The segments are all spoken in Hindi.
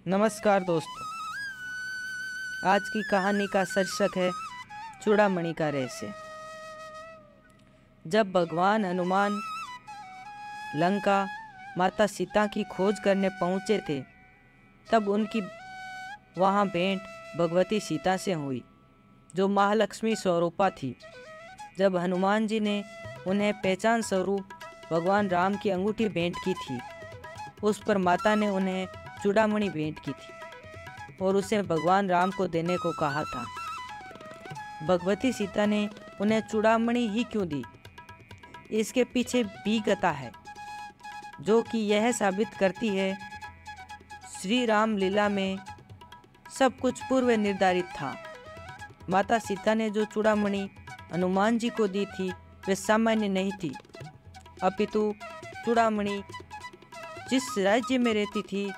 नमस्कार दोस्तों। आज की कहानी का शीर्षक है चूड़ामणि का रहस्य। जब भगवान हनुमान लंका माता सीता की खोज करने पहुँचे थे, तब उनकी वहाँ भेंट भगवती सीता से हुई, जो महालक्ष्मी स्वरूपा थी। जब हनुमान जी ने उन्हें पहचान स्वरूप भगवान राम की अंगूठी भेंट की थी, उस पर माता ने उन्हें चूड़ामणि भेंट की थी और उसे भगवान राम को देने को कहा था। भगवती सीता ने उन्हें चूड़ामणि ही क्यों दी, इसके पीछे भी कथा है, जो कि यह साबित करती है श्री राम लीला में सब कुछ पूर्व निर्धारित था। माता सीता ने जो चूड़ामणि हनुमान जी को दी थी, वे सामान्य नहीं थी, अपितु चूड़ामणि जिस राज्य में रहती थी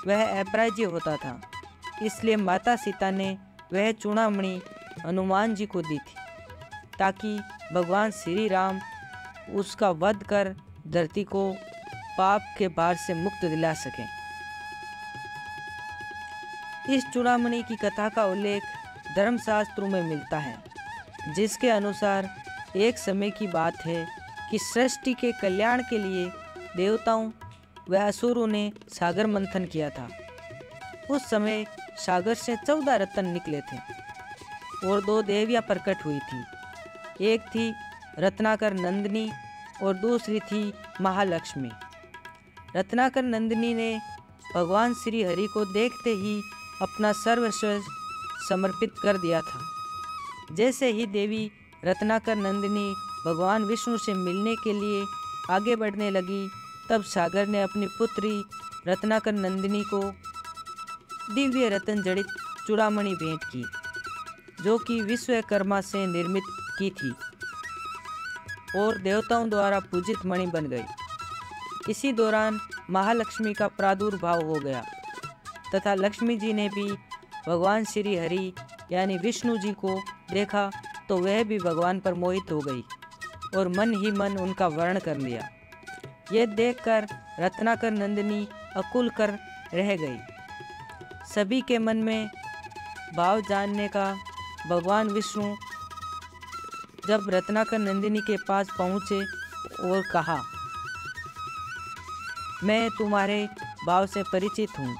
वह अपराज्य होता था। इसलिए माता सीता ने वह चूड़ामणि हनुमान जी को दी थी, ताकि भगवान श्री राम उसका वध कर धरती को पाप के भार से मुक्त दिला सकें। इस चूड़ामणि की कथा का उल्लेख धर्मशास्त्रों में मिलता है, जिसके अनुसार एक समय की बात है कि सृष्टि के कल्याण के लिए देवताओं व असुरों ने सागर मंथन किया था। उस समय सागर से 14 रत्न निकले थे और 2 देवियां प्रकट हुई थी। एक थी रत्नाकर नंदिनी और दूसरी थी महालक्ष्मी। रत्नाकर नंदिनी ने भगवान श्री हरि को देखते ही अपना सर्वस्व समर्पित कर दिया था। जैसे ही देवी रत्नाकर नंदिनी भगवान विष्णु से मिलने के लिए आगे बढ़ने लगी, तब सागर ने अपनी पुत्री रत्नाकर नंदिनी को दिव्य रत्न जड़ित चूड़ामणि भेंट की, जो कि विश्वकर्मा से निर्मित की थी और देवताओं द्वारा पूजित मणि बन गई। इसी दौरान महालक्ष्मी का प्रादुर्भाव हो गया तथा लक्ष्मी जी ने भी भगवान श्री हरि यानी विष्णु जी को देखा, तो वह भी भगवान पर मोहित हो गई और मन ही मन उनका वर्ण कर लिया। यह देखकर रत्नाकर नंदिनी अकुल कर रह गई। सभी के मन में भाव जानने का भगवान विष्णु जब रत्नाकर नंदिनी के पास पहुँचे और कहा, मैं तुम्हारे भाव से परिचित हूँ।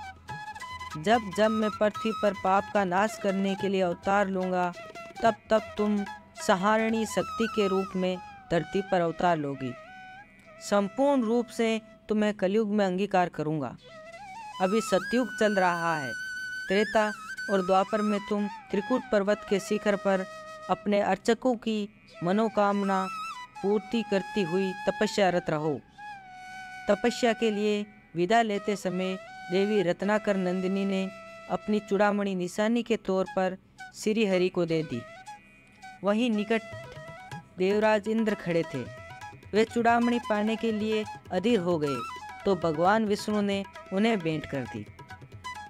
जब जब मैं पृथ्वी पर पाप का नाश करने के लिए अवतार लूँगा, तब तब तुम सहारणी शक्ति के रूप में धरती पर अवतार लोगी। संपूर्ण रूप से तुम्हें कलयुग में अंगीकार करूँगा। अभी सतयुग चल रहा है। त्रेता और द्वापर में तुम त्रिकूट पर्वत के शिखर पर अपने अर्चकों की मनोकामना पूर्ति करती हुई तपस्यारत रहो। तपस्या के लिए विदा लेते समय देवी रत्नाकर नंदिनी ने अपनी चूड़ामणि निशानी के तौर पर श्री हरि को दे दी। वहीं निकट देवराज इंद्र खड़े थे। वे चूड़ामणि पाने के लिए अधीर हो गए, तो भगवान विष्णु ने उन्हें भेंट कर दी।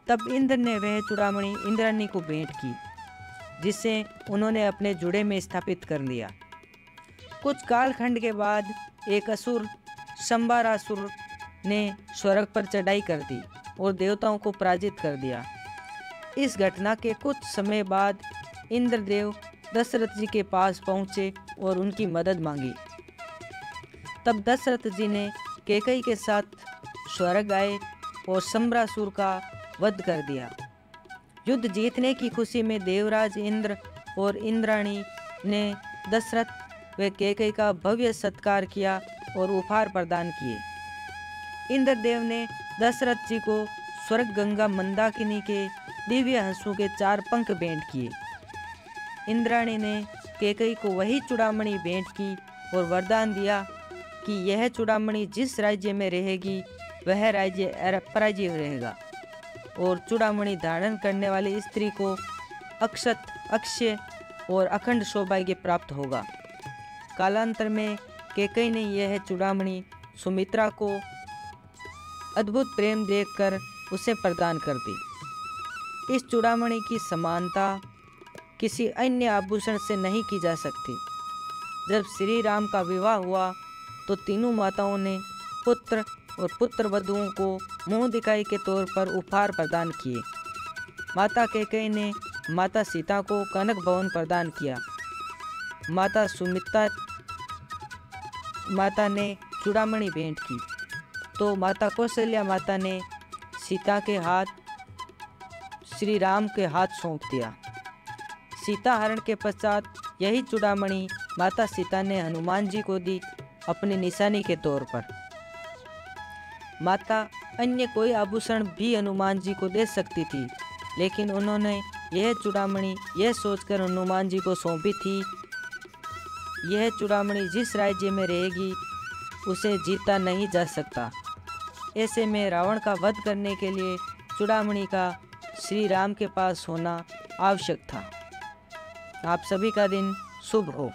तब इंद्र ने वह चूड़ामणि इंद्राणी को भेंट की, जिसे उन्होंने अपने जुड़े में स्थापित कर लिया। कुछ कालखंड के बाद एक असुर शंबरासुर ने स्वर्ग पर चढ़ाई कर दी और देवताओं को पराजित कर दिया। इस घटना के कुछ समय बाद इंद्रदेव दशरथ जी के पास पहुँचे और उनकी मदद मांगी। तब दशरथ जी ने कैकेयी के साथ स्वर्ग आए और शंबरासुर का वध कर दिया। युद्ध जीतने की खुशी में देवराज इंद्र और इंद्राणी ने दशरथ व कैकेयी का भव्य सत्कार किया और उपहार प्रदान किए। इंद्रदेव ने दशरथ जी को स्वर्ग गंगा मंदाकिनी के दिव्य हंसों के 4 पंख भेंट किए। इंद्राणी ने कैकेयी को वही चूड़ामणि भेंट की और वरदान दिया कि यह चूड़ामणि जिस राज्य में रहेगी, वह राज्य अपराज्य रहेगा और चूड़ामणि धारण करने वाली स्त्री को अक्षत, अक्षय और अखंड सौभाग्य प्राप्त होगा। कालांतर में कैकेयी ने यह चूड़ामणि सुमित्रा को अद्भुत प्रेम देखकर उसे प्रदान कर दी। इस चूड़ामणि की समानता किसी अन्य आभूषण से नहीं की जा सकती। जब श्री राम का विवाह हुआ, तो तीनों माताओं ने पुत्र और पुत्र वधुओं को मुंह दिखाई के तौर पर उपहार प्रदान किए। माता कैकेयी ने माता सीता को कनक भवन प्रदान किया। माता सुमित्रा माता ने चूड़ामणि भेंट की, तो माता कौशल्या माता ने सीता के हाथ श्री राम के हाथ सौंप दिया। सीता हरण के पश्चात यही चूड़ामणि माता सीता ने हनुमान जी को दी अपनी निशानी के तौर पर। माता अन्य कोई आभूषण भी हनुमान जी को दे सकती थी, लेकिन उन्होंने यह चूड़ामणि यह सोचकर हनुमान जी को सौंपी थी, यह चूड़ामणि जिस राज्य में रहेगी उसे जीता नहीं जा सकता। ऐसे में रावण का वध करने के लिए चूड़ामणि का श्री राम के पास होना आवश्यक था। आप सभी का दिन शुभ हो।